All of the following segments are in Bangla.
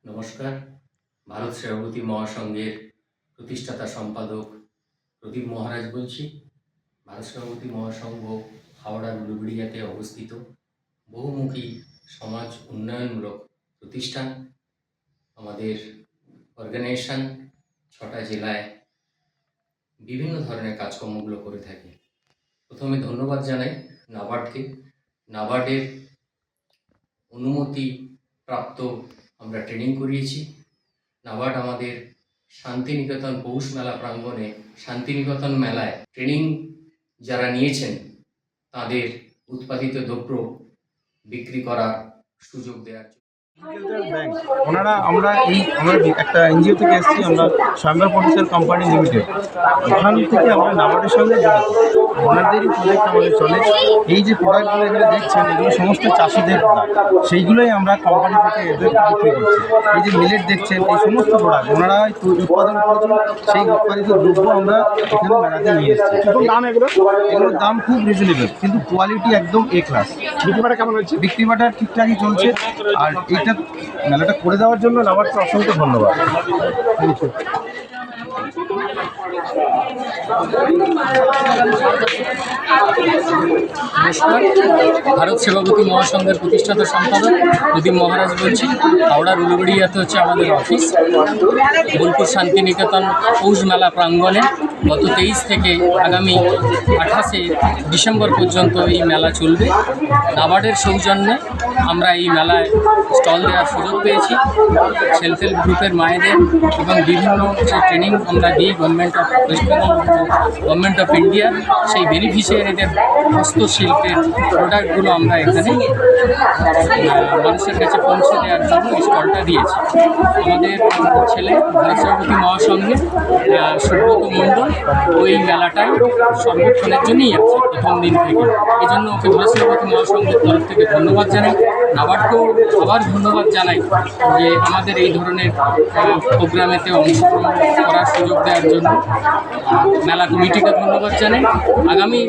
নমস্কার। ভারত সেবাবতী মহাসংঘের প্রতিষ্ঠাতা সম্পাদক প্রদীপ মহারাজ বলছি। ভারত সেবাবতী মহাসংঘ হাওড়ার উলুবেড়িয়াতে অবস্থিত বহুমুখী সমাজ উন্নয়নমূলক প্রতিষ্ঠান। আমাদের অর্গানাইজেশন 6টা জেলায় বিভিন্ন ধরনের কাজকর্মগুলো করে থাকে। প্রথমে ধন্যবাদ জানাই নাবার্ডকে। নাবার্ডের অনুমতি প্রাপ্ত আমরা ট্রেনিং করিয়েছি। নাবার্ড আমাদের শান্তিনিকেতন পৌষ মেলা প্রাঙ্গণে শান্তিনিকেতন মেলায় ট্রেনিং যারা নিয়েছেন তাদের উৎপাদিত দ্রব্য বিক্রি করার সুযোগ দেওয়ার জন্য আমরা একটা এনজিও থেকে এসেছি, আমরা স্বয়ম্বর প্রডিউসার কোম্পানি লিমিটেড। ওখান থেকে আমরা নাবার্ডের সঙ্গে জড়িত, ওনাদেরই প্রজেক্ট আমাদের চলে। এই যে প্রোডাক্টগুলো এখানে দেখছেন, এগুলো সমস্ত চাষিদের প্রোডাক্ট, সেইগুলোই আমরা কোম্পানি থেকে এদেরকে বিক্রি করছি। এই যে মিলেট দেখছেন, এই সমস্ত প্রোডাক্ট ওনারা উৎপাদন করেছেন, সেই উৎপাদিত দ্রব্য আমরা এখানে মেলাতে নিয়ে এসেছি। এগুলোর দাম খুব রিজনেবল, কিন্তু কোয়ালিটি একদম এ ক্লাস। বিক্রিবাটা কেমন হচ্ছে? বিক্রিবাটা ঠিকঠাকই চলছে। আর এইটা মেলাটা করে দেওয়ার জন্য নাবার্ডকে অসংখ্য ধন্যবাদ। নমস্কার। ভারত সেবাবতী মহাসংঘের প্রতিষ্ঠাতা সম্পাদক প্রদীপ মহারাজ বলছি। হাওড়ার উলুবেড়িয়াতে হচ্ছে আমাদের অফিস। বোলপুর শান্তিনিকেতন পৌষ মেলা প্রাঙ্গণে গত 23 থেকে আগামী 28 ডিসেম্বর পর্যন্ত এই মেলা চলবে। নাবার্ডের সৌজন্যে আমরা এই মেলায় স্টল দেওয়ার সুযোগ পেয়েছি। সেলফ হেল্প গ্রুপের মায়েদের এবং বিভিন্ন যে ট্রেনিং আমরা দিই government of West Bengal, government of India, সেই বেনিফিশিয়ারিদের হস্তশিল্পের প্রোডাক্টগুলো আমরা এখানে মানুষের কাছে পৌঁছে দেওয়ার জন্য এই স্টলটা দিয়েছি। আমাদের ছেলে ভারত সেবাবতী মহাসংঘের সুব্রত মণ্ডল ওই মেলাটায় সর্বক্ষণের জন্যই আছে প্রথম দিন থেকে। এই জন্য ওকে ভারত সেবাবতী মহাসংঘের তরফ থেকে ধন্যবাদ জানাই। নাবার্ডকেও আবার ধন্যবাদ জানাই যে আমাদের এই ধরনের প্রোগ্রামেতে অংশগ্রহণ করার সুযোগ দেওয়ার জন্য। মেলা কমিটিকে ধন্যবাদ জানাই। আগামী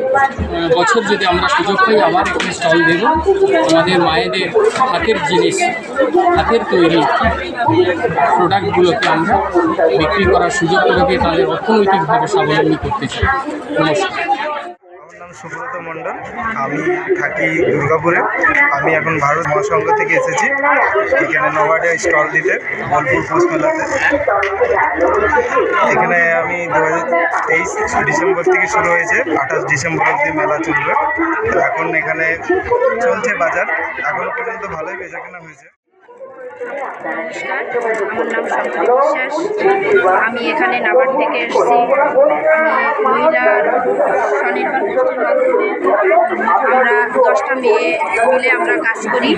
বছর যদি আমরা সুযোগ পাই আবার এখানে স্টল দেব। আমাদের মায়েদের হাতের জিনিস, হাতের তৈরি প্রোডাক্টগুলোকে আমরা বিক্রি করার সুযোগ করে দিয়ে তাদের অর্থনৈতিকভাবে স্বাবলম্বী করতে চাই। নমস্কার। আমার নাম সুব্রত মণ্ডল, আমি থাকি দুর্গাপুরে। আমি এখন ভারত মহাসংঘ থেকে এসেছি এখানে নাবার্ডে স্টল দিতে, বোলপুর পৌষ মেলাতে। এখানে আমি 2023 ডিসেম্বর থেকে শুরু হয়েছে, 28 ডিসেম্বর অবধি মেলা চলবে। তো এখন এখানে চলছে বাজার, এখনো পর্যন্ত ভালোই বেচাকেনা হয়েছে। নমস্কার, আমার নাম সম্পতি বিশ্বাস। আমি এখানে নাবার্ড থেকে এসেছি। আমি মহিলার স্বনির্ভর গোষ্ঠীর মাধ্যমে আমরা 10টা মেয়ে মিলে আমরা কাজ করি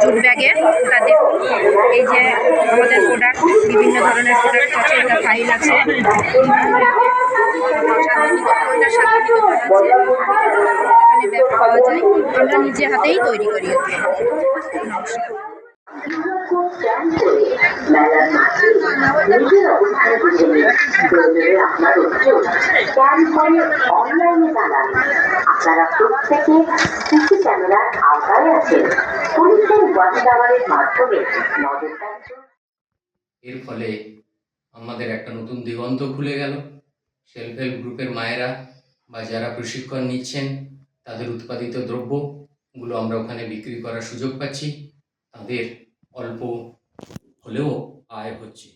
জুট ব্যাগের। তা দেখুন, এই যে আমাদের প্রোডাক্ট, বিভিন্ন ধরনের প্রোডাক্ট আছে। এটা ফাইল আছে, মহিলা শান্তিনিকেতন আছে, এখানে ব্যাগ পাওয়া যায়। আমরা নিজে হাতেই তৈরি করি। নমস্কার। আপনারা প্রত্যেকে সিসি ক্যামেরার আওতায় আছেন। পুলিশের ওয়াচ টাওয়ারের মাধ্যমে নজরদারি। এর ফলে আমাদের একটা নতুন দিগন্ত খুলে গেল। সেলফ হেল্প গ্রুপের মায়েরা বা যারা প্রশিক্ষণ নিচ্ছেন তাদের উৎপাদিত দ্রব্যগুলো আমরা ওখানে বিক্রি করার সুযোগ পাচ্ছি। তাদের অল্প হলেও আয় হচ্ছে।